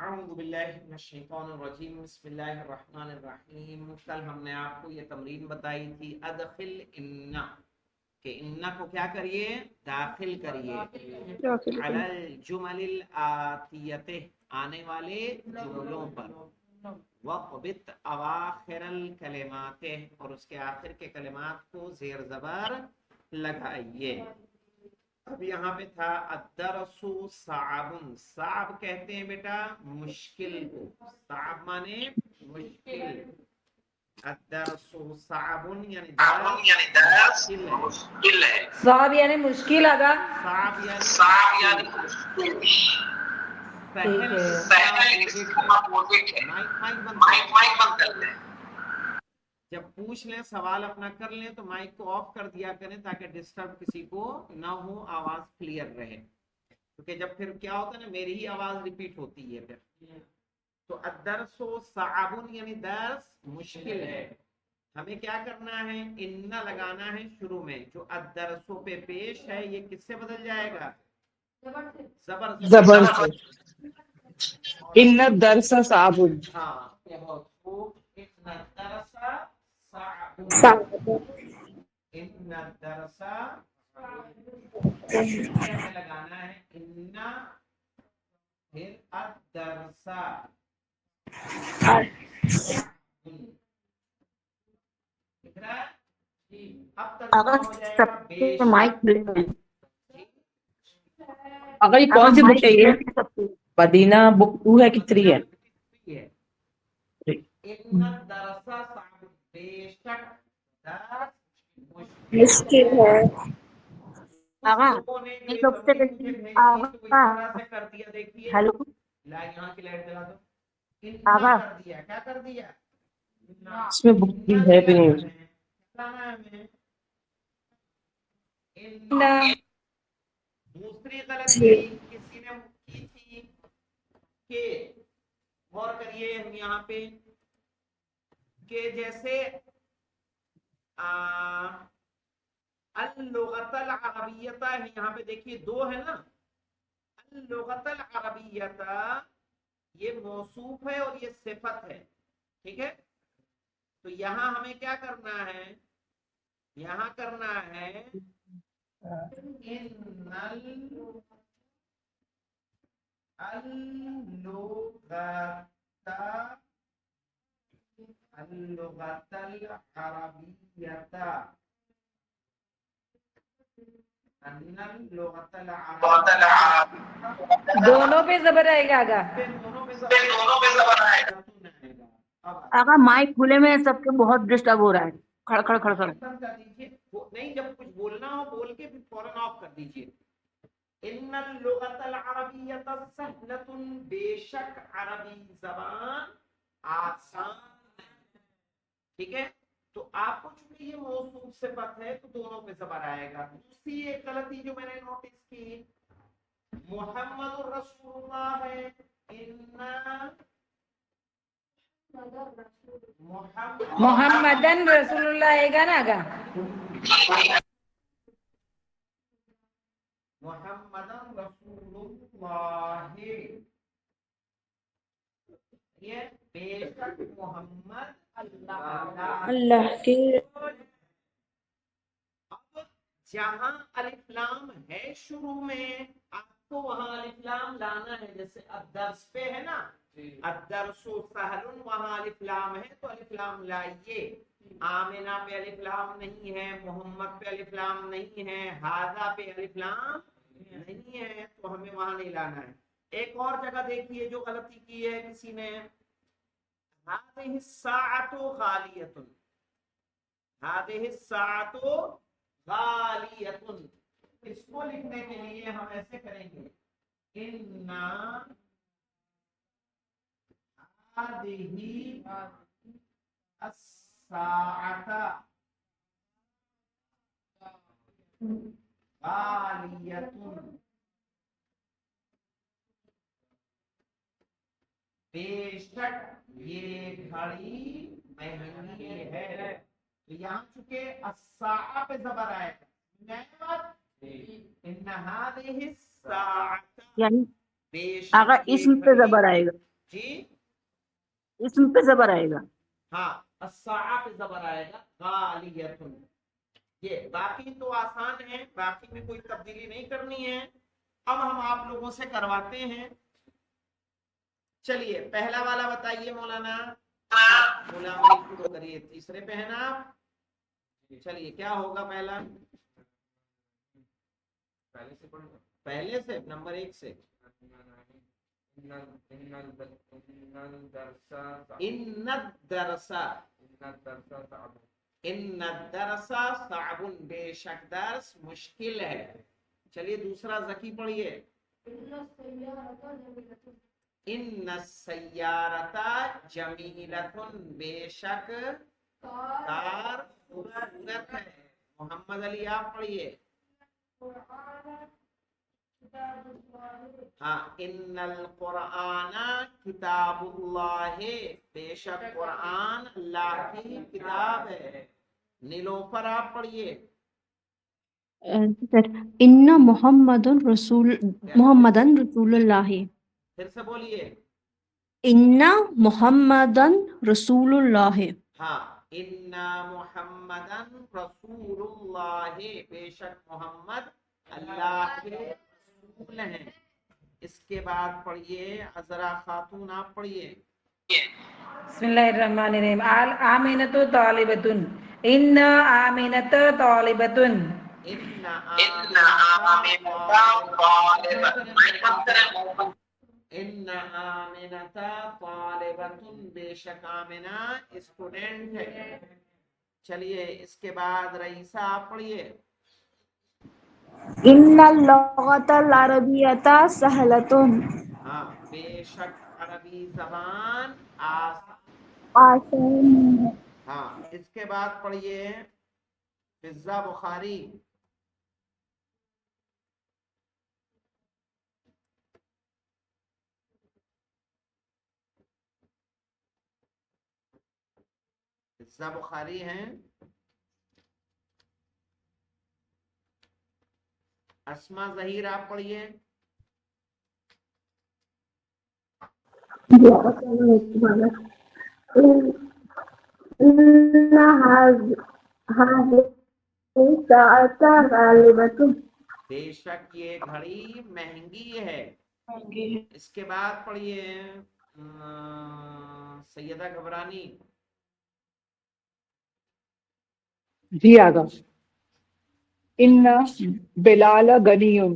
اعوذ باللہ من الشیطان الرجیم بسم اللہ الرحمن الرحیم. کل ہم نے آپ کو یہ تمرین بتائی تھی ادخل انا، کہ انا کو کیا کریے؟ داخل کریے علی الجمل الآتیۃ، آنے والے جملوں پر، وقبت اواخر الکلمات، اور اس کے آخر کے کلمات کو زیر زبر لگائیے. اب یہاں پہ تھا الدرس صعب، صعب کہتے ہیں بیٹا مشکل کو، صعب مانے مشکل. الدرس صعب یعنی درس مشکل ہے. صعب یعنی مشکل آگا. صعب یعنی مائک بند کر لیں. جب پوچھ لیں سوال اپنا کر لیں تو مائک کو آف کر دیا کریں تاکہ ڈسٹرب کسی کو نہ ہو، آواز کلیئر رہے، کیونکہ جب پھر کیا ہوتا ہے نا میری ہی آواز ریپیٹ ہوتی ہے پھر. تو الدرس صعب یعنی درس مشکل ہے. ہمیں کیا کرنا ہے؟ ان لگانا ہے شروع میں. جو الدرس پہ پیش ہے یہ کس سے بدل جائے گا؟ زبر سے. ان الدرس صعب. ہاں بہت خوب. ان الدرس صعب، ان الدرس ہمیں لگانا ہے ان، پھر الدرس. اب ترجمہ ہو جائے گا بے شک. اگر یہ کون سی بک ہے؟ یہ مدینہ بک 2 ہے کہ 3 ہے؟ ان الدرس صعب، بے شک درس مشکل ہے. لوگوں نے جو یہ تمرین مجھے بھیجی تو اس طرح سے کر دیا. دیکھیے یہاں کی لائٹ جلا دو. اتنا کر دیا. کیا کر دیا؟ اس میں بک بھی ہے بھی نہیں. دوسری غلطی کسی نے کی تھی کہ غور کریے ہم یہاں پہ کہ جیسے اللغت العربیت ہے، یہاں پہ دیکھیے 2 ہے نا. اللغت العربیت یہ موصوف ہے اور یہ صفت ہے، ٹھیک ہے. تو یہاں ہمیں کیا کرنا ہے؟ یہاں کرنا ہے اللغت العربیت، دونوں پہ زبر آئے گا آگا. آقا مائک کھلے میں سب کے بہت ڈسٹرب ہو رہا ہے. کھڑ کھڑ کھڑ کھڑ. نہیں جب کچھ بولنا ہو بول کے پھر فوراً آف کر دیجیے. ان اللغت العربیت سہلۃ، بے شک عربی زبان آسان ہے، ٹھیک ہے. تو آپ کو چونکہ یہ موصوف صفت ہے تو دونوں پہ زبر آئے گا. دوسری ایک غلطی جو میں نے نوٹس کی، محمد رسول اللہ ہے، محمدن رسول اللہ آئے گا نا آگا. محمد رسول اللہ، یہ بے شک محمد اللہ کے. اب جہاں الف لام ہے شروع میں آپ کو وہاں الف لام لانا ہے. جیسے الدرس پہ ہے نا الدرس سہل، وہاں الف لام ہے تو الف لام لائیے. آمنہ پہ الف لام نہیں ہے، محمد پہ الف لام نہیں ہے، ہذا پہ الف لام نہیں ہے، تو ہمیں وہاں نہیں لانا ہے. ایک اور جگہ دیکھیے جو غلطی کی ہے کسی نے، هذه الساعة غالیۃ، هذه الساعة غالیۃ. اس کو لکھنے کے لیے ہم ایسے کریں گے ان هذه الساعة غالیۃ، بے شک یہ گھڑی مہنگی ہے. تو یہاں چونکہ الساعہ پہ زبر آئے گا، ان هذه الساعة یعنی بے آقا شک یہ اسم پہ گھڑی، زبر آئے گا. जी इसम पे जबर आएगा। हाँ, अस्सा पे जबर आएगा, गालियतुन। ये बाकी तो आसान है, बाकी में कोई तब्दीली नहीं करनी है। अब हम आप लोगों से करवाते हैं। चलिए पहला वाला बताइए मौलाना। गुलाम अली शुरू करिए, तीसरे पे है ना आप? चलिए क्या होगा पहला? पहले से नंबर 1 से। इन्नद्दरसा साबुन, बेशक दर्स मुश्किल है। चलिए दूसरा जकी पढ़िए। इन्नस्सय्यारता जमीलतुन, बेशक कार खूबसूरत है। मोहम्मद अली आप पढ़िए। हाँ, इन्नल कुरआना किताबुल्लाहि, बेशक कुरान अल्लाह की किताब है। नीलोफर आप पढ़िए। सर, इन्ना मोहम्मदन रसूलुल्लाह। फिर से बोलिए। इन्ना मोहम्मदन रसूलुल्लाह। हाँ, इन्ना मुहम्मदन रसूलुल्लाह, बेशक मोहम्मद अल्लाह के रसूल हैं। इसके बाद पढ़िए अजरा खातून आप पढ़िए। बिस्मिल्लाहिर्रहमानिर्रहीम। आल आमिनतु तालिबतुन, इन्ना आमिनत तालिबतुन। इन्ना आमिनता तालिबतुन, इन्ना आमिनता तालिबतुन, बेशक आमिना स्टूडेंट है। चलिए इसके बाद रईसा आप पढ़िए। इन्नल लुगतल अरबिय्यता सहलतुन। हाँ, बेशक अरबी जबान आसान। आसान है। हाँ, इसके बाद पढ़िए फिज़्ज़ा बुखारी। फिज़्ज़ा बुखारी हैं। अस्मा ज़हीर आप पढ़िए। इन्ना हाज़िहि साअता गालिबतुन। बेशक ये घड़ी महंगी है। इसके बाद पढ़िए सैयदा घबरानी। जी आगा। इन्ना बिलाल गनीयुन,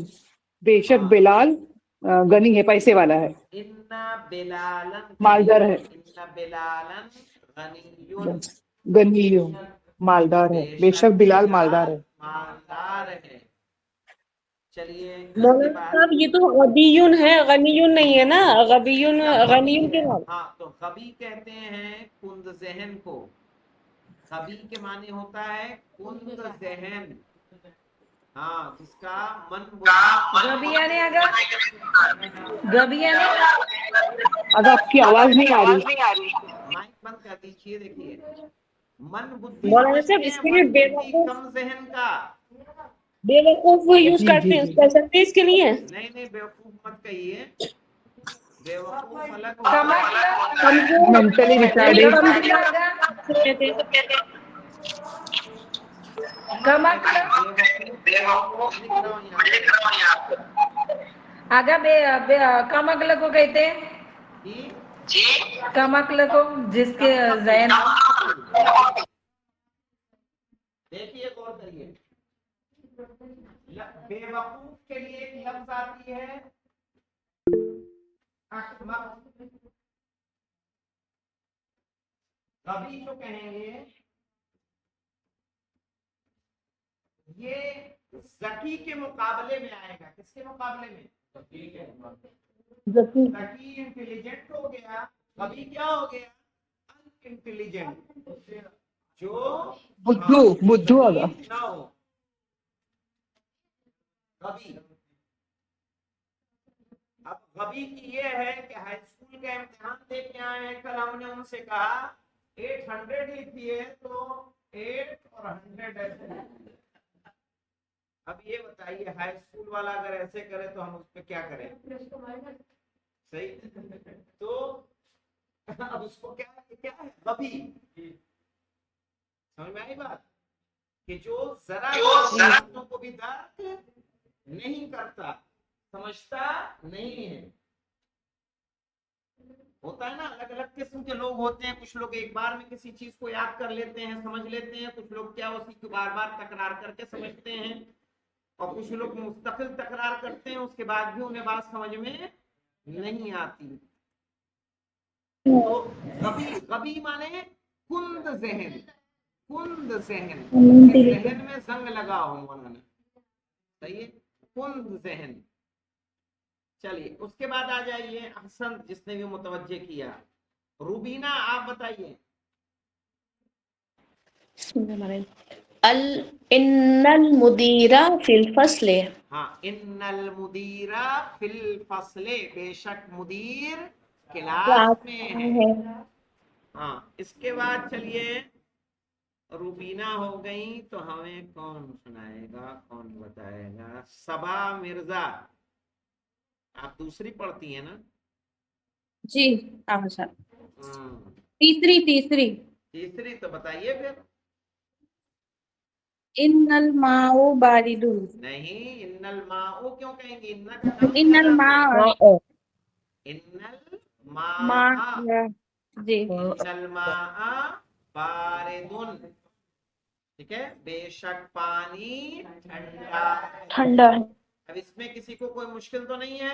बेशक हाँ, बिलाल गनी है, पैसे वाला है, इन्ना बिलालन मालदार है। इन्ना बिलालन गनीयुन, गनीयुन मालदार है, बेशक बेशक बिलाल मालदार बिलाल है। मालदार है। चलिए इसके मौलाना बाद साहब ये तो गबीयुन है, गनीयुन नहीं है ना। गबीयुन गबी गनीयुन के है। बाद हाँ, तो गबी कहते हैं कुंद जहन को। गबी के माने होता है कुंद जहन। हाँ, जिसका मन बुद्धि गबिया ने आगा, गबिया ने। अगर आपकी आवाज नहीं आ रही। माइक बंद कर दीजिए। देखिए, मन बुद्धि मौलाना साहब समझते हैं, इसके लिए मन बुद्धि कम जहन का। बेवकूफ यूज जी करते जी हैं, जी। कर सकते हैं इसके लिए। नहीं नहीं, बेवकूफ मत कहिए। बेवकूफ अलग कमजोर मेंटली रिटार्डेड। कमजोर कहते हैं। बेवकूफ लिख रहा हूँ यहाँ पे। आगा कम अक्ल को कहते हैं। जी, कम अक्ल को, जिसके जहन। देखिए गौर करिए, बेवकूफ के लिए एक लफ्ज आती है अहमक। कभी जो कहेंगे ये ज़की के मुकाबले में आएगा। किसके मुकाबले में? ज़की इंटेलिजेंट हो गया, कभी क्या हो गया? अनइंटेलिजेंट, जो बुद्धू आगा। जमीन ना हो। कभी अब कभी की ये है कि हाई स्कूल का इम्तिहान दे के आए हैं, कल हमने उनसे कहा 800 लिखिए, तो 8 और 100 ऐसे। अब ये बताइए हाई स्कूल वाला अगर ऐसे करे तो हम उस पर क्या करें? सही। तो اب اس کو کیا ہے غبی، سمجھ میں آئی بات، کہ جو ذرا باتوں کو بھی درک نہیں کرتا، سمجھتا نہیں ہے. ہوتا ہے نا الگ الگ قسم کے لوگ ہوتے ہیں، کچھ لوگ ایک بار میں کسی چیز کو یاد کر لیتے ہیں، سمجھ لیتے ہیں، کچھ لوگ کیا اسی کو بار بار تکرار کر کے سمجھتے ہیں، اور کچھ لوگ مستقل تکرار کرتے ہیں، اس کے بعد بھی انہیں بات سمجھ میں نہیں آتی. تو غبی مانے کند ذہن، کند ذہن، ذہن میں زنگ لگا ہو مولانا، صحیح ہے، کند ذہن. چلیے اس کے بعد آ جائیے احسن، جس نے بھی متوجہ کیا. روبینہ آپ بتائیے. ان المدیر فی الفصل. ہاں، ان المدیر فی الفصل، بے شک مدیر کلاس میں ہے. ہاں اس کے بعد چلیے روبینہ ہو گئی، تو ہمیں کون سنائے گا، کون بتائے گا؟ صبا مرزا، آپ دوسری پڑھتی ہیں نا؟ جی آغا صاحب، ہاں تیسری. تیسری تو بتائیے پھر. ان الماء بارد. نہیں، ان الماء کیوں کہیں گے؟ ان کا نام ان کیا تھا؟ الماء ان الماء، جی ان الماء باردن، ٹھیک ہے، بے شک پانی ٹھنڈا ہے. ٹھنڈا ہے. اب اس میں کسی کو کوئی مشکل تو نہیں ہے؟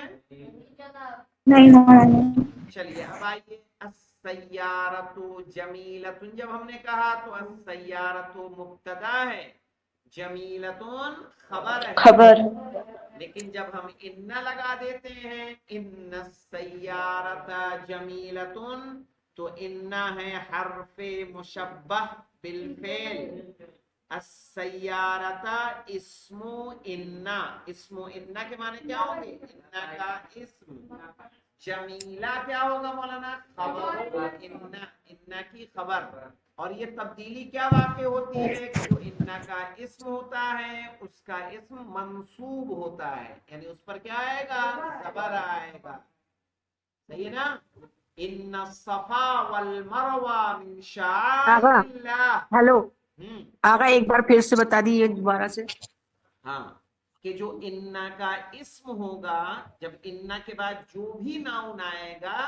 نہیں مولانا. چلیے اب آئیے السیارۃ جمیلۃ. جب ہم نے کہا تو السیارۃ مبتدا ہے، جمیلۃ خبر ہے. خبر. لیکن جب ہم ان لگا دیتے ہیں، ان السیارۃ جمیلۃ، تو ان ہے حرف مشبہ بالفعل. السیارۃ اسم ان، اسم ان کے معنی کیا ہوں گے؟ ان کا اسم. جمیلہ کیا ہوگا مولانا؟ خبر ہوگا ان کی خبر. اور یہ تبدیلی کیا واقع ہوتی ہے کہ جو ان کا اسم ہوتا ہے اس کا اسم منصوب ہوتا ہے، یعنی اس پر کیا آئے گا؟ زبر آئے گا. صحیح ہے نا؟ ان الصفا والمروہ من شعائر آغا اللہ. ہیلو ہم آغا، ایک بار پھر سے بتا دیجیے دوبارہ سے. ہاں، کہ جو انا کا اسم ہوگا، جب انا کے بعد جو بھی ناؤن آئے گا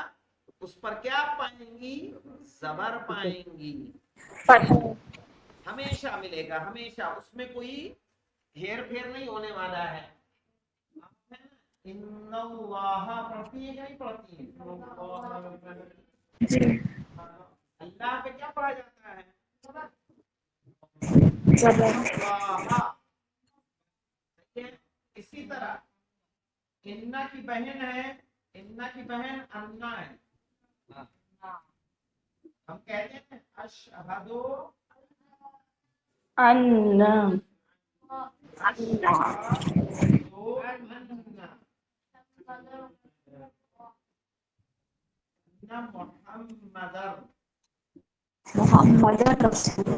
اس پر کیا پائیں گی؟ زبر پائیں گی. ہمیشہ ملے گا، ہمیشہ، اس میں کوئی ہیر پھیر نہیں ہونے والا ہے. ان اللہ پڑھتی ہے کہ نہیں پڑھتی ہے؟ اللہ پہ کیا پڑھا جاتا ہے؟ اللہ. اسی طرح انا کی بہن ہے، انا کی بہن انا ہے. ہم کہتے ہیں اشہد ان محمد رسول.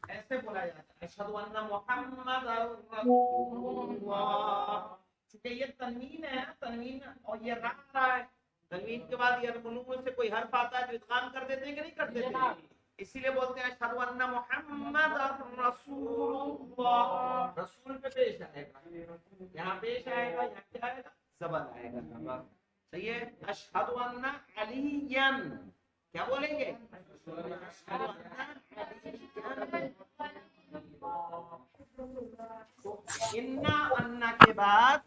ایسے بولا جاتا ہے اشہد ان محمد رسول اللہ. چونکہ یہ تنوین ہے، تنوین اور یہ رکھ رہا ہے، تنوین کے بعد یہ ملوم سے کوئی حرف آتا ہے تو ادغام کر دیتے ہیں کہ نہیں کر دیتے؟ اسی لیے بولتے ہیں اشہد ان محمد رسول اللہ. رسول پہ پیش آئے گا، یہاں پیش آئے گا، یہاں کیا آئے گا؟ زبر آئے گا. صحیح ہے. اشہد ان علیٰ، کیا بولیں گے؟ انا انا کے بعد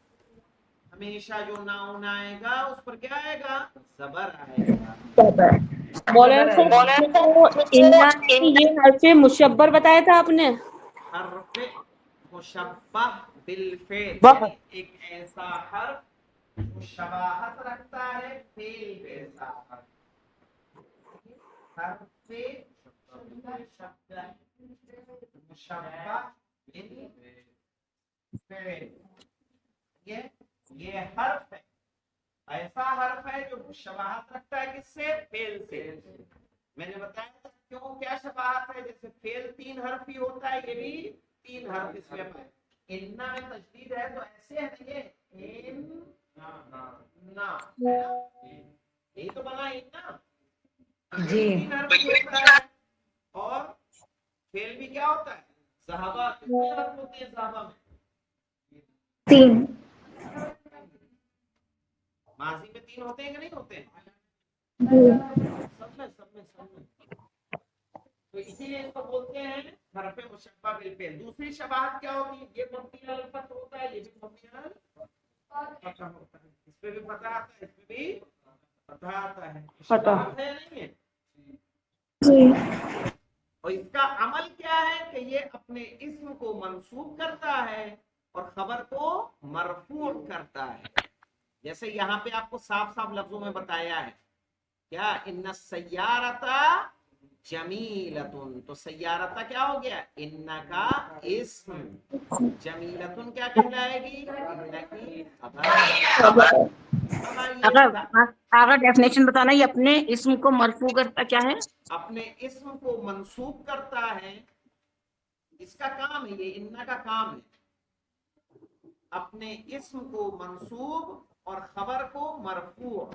ہمیشہ جو ناؤن آئے گا اس پر کیا آئے گا؟ زبر آئے گا. مولانا صاحب یہ حرف مشبر بتایا تھا آپ نے؟ حرف مشبہ بالفعل، یعنی ایک ایسا حرف جو شباہت رکھتا ہے فعل کے ساتھ. حرف مشبہ بالفعل، یہ حرف ہے، ایسا حرف ہے جو شباہت رکھتا ہے کس سے؟ فعل سے. میں نے بتایا تھا کیوں، کیا شباہت ہے؟ جیسے فعل 3 حرف ہی ہوتا ہے، یہ بھی 3 حرف اس میں پائے. انا میں تشدید ہے تو ایسے ہے یہ ان इन्ना, है ना? यही तो बना इन्ना। जी। तीन हर्फ होता है और फेल भी क्या होता है? सहाबा। कितने हर्फ होते हैं सहाबा में? 3। माजी में 3 होते हैं कि नहीं होते हैं? सब में। तो इसीलिए इसको बोलते हैं हरफ मुशब्बा बिल फेल। दूसरी शबाहत क्या होती है? ये मब्नी अल फतह होता है, ये भी मब्नी अल फतह होता है। इस पे भी फतह आता है, इस पे भी फतह आता है। शबाहत है नहीं है? और इसका अमल क्या है कि ये अपने इस्म को मंसूब करता है और खबर को मरफू करता है। जैसे यहाँ पे आपको साफ साफ लफ्जों में बताया है क्या, इन्ना सय्यारता जमीलतुन। तो सय्यारता क्या हो गया? इन्ना का इस्म। जमीलतुन क्या कहलाएगी? इन्ना की खबर। अगर डेफिनेशन बताना, ये अपने इस्म को मरफू करता क्या है? अपने इस्म को मंसूब करता है। इसका काम है, ये इन्ना का काम है, अपने इस्म को मंसूब और खबर को मरफू।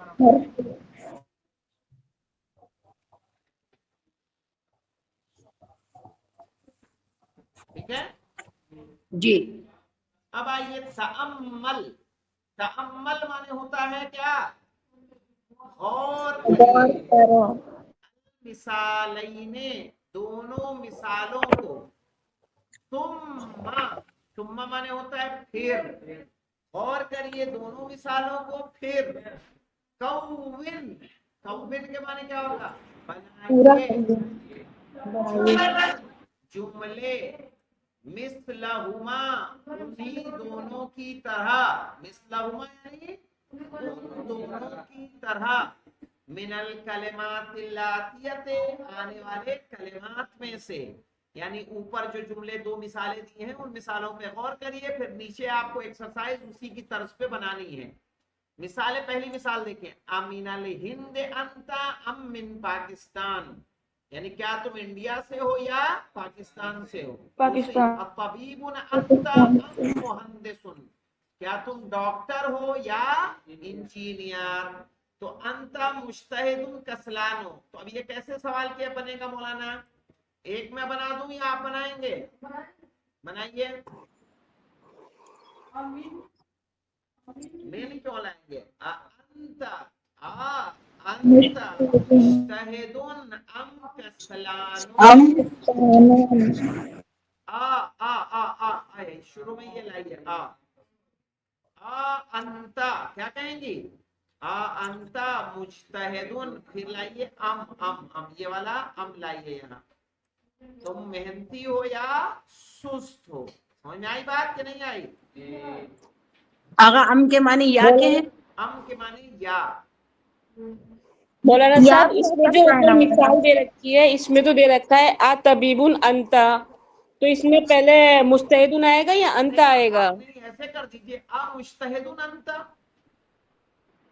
ठीक है जी। अब आइए तअम्मल। तअम्मल माने होता है क्या? और मिसालैने, दोनों मिसालों को। तुम्मा माने होता है फिर। और करिए दोनों मिसालों को फिर। कौविन, कौविन के माने क्या होगा? बनाइए जुमले मिसलहुमा, उन्हीं दोनों की तरह। मिसलहुमा यानी उन दोनों की तरह। मिनल कलिमातिल्लातियते, आने वाले कलिमात में से। यानी ऊपर जो जुमले दो मिसालें दी हैं उन मिसालों पे गौर करिए, फिर नीचे आपको एक्सरसाइज उसी की तर्ज पे बनानी है। मिसालें, पहली मिसाल देखें, अमिनल हिंद अंता अम मिन पाकिस्तान। यानी क्या तुम इंडिया से हो या पाकिस्तान से हो? पाकिस्तान। तबीबुन अंता अम मुहंदिसुन, क्या तुम डॉक्टर हो या इंजीनियर? तो अंता मुज्तहिदुन कसलानो। तो अब ये कैसे सवाल क्या बनेगा मौलाना? एक मैं बना दूं या आप बनाएंगे? बनाइए। मेन क्यों लाएंगे? अंता मुज्तहिदुन अम कसलानो। शुरू में ये लाइए अंता, क्या कहेंगी? अंता मुज्तहिदुन, फिर लाइए अम, ये वाला अम लाइए यहाँ। तुम मेहनती हो या सुस्त हो? समझ में आई बात कि नहीं आई? अगर अम के माने या के हैं? अम के माने या। मौलाना साहब, इसमें जो मिसाल दे रखी है, इसमें तो दे रखा है आ तबीबुन अंता, तो इसमें पहले मुस्तहिदुन आएगा या अंता आएगा? नहीं, ऐसे कर दीजिए मुज्तहिदुन अंता।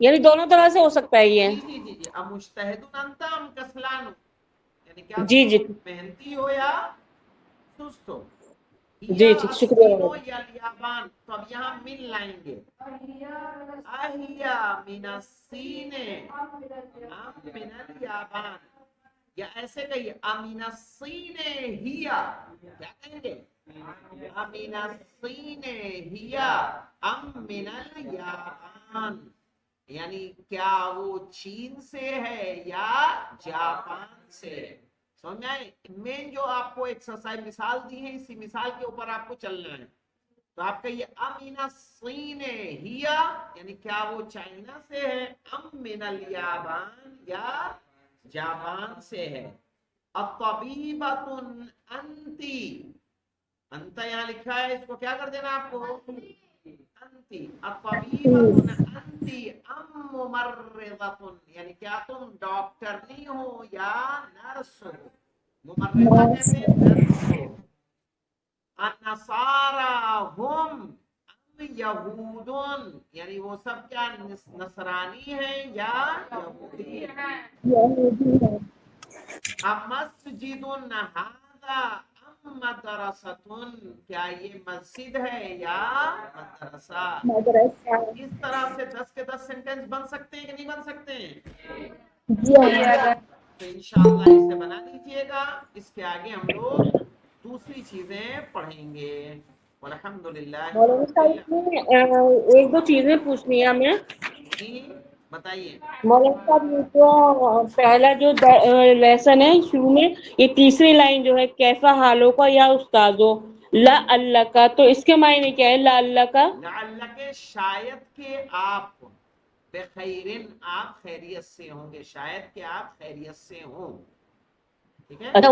यानी दोनों तरह से हो सकता है ये? जी। मुज्तहिदुन अंता अम कसलानु, यानी क्या जी जी मेहनती हो या सुस्त हो? जी ठीक, शुक्रिया। या लियाबान। तो अब यहाँ मिन लाएंगे। अहिया मिनस्सीने अम मिनल याबान, या ऐसे कहिए अमीनस्सीने हिया। क्या कहेंगे? अमीनस्सीने हिया अम मिनल याबान, यानी क्या वो चीन से है या जापान से है? समझ में आए? मेन जो आपको एक्सरसाइज मिसाल दी है, इसी मिसाल के ऊपर आपको चलना है। तो आप कहिए अमीना सीने हिया, यानी क्या वो चाइना से है? अम मिनल याबान, या जापान से है? अतबीबतुन अंती, अंत यहाँ लिखा है, इसको क्या कर देना आपको? अंती। अतबीबतुन अंती अम मुमर्रिदतुन, यानी क्या तुम डॉक्टरनी हो या नर्स हो? मुमर्रिदा कहते हैं नर्स को। अन्नसारा हुम अम यहूदुन, यानी वो सब क्या नसरानी है या यहूदी? अमस्जिदुन हादा अम मदरसतुन, क्या ये मस्जिद है या मदरसा? मदरसा। इस तरह से 10 के 10 सेंटेंस बन सकते हैं कि नहीं बन सकते हैं? जी हाँ। तो इंशाअल्लाह इसे बना लीजिएगा। इसके आगे हम लोग दूसरी चीजें पढ़ेंगे। अल्हम्दुलिल्लाह। मौलाना साहब, इसमें एक दो चीजें पूछनी है हमें। जी बताइए। मौलाना साहब, ये जो पहला जो लेसन है शुरू में, ये तीसरी लाइन जो है, कैफा हालों का या उस्तादो ला अल्लाह का, तो इसके मायने क्या है ला अल्लाह का? लअल्ला के शायद के आप बेखैरिन, आप खैरियत से होंगे, शायद के आप खैरियत से हों। ठीक है। अच्छा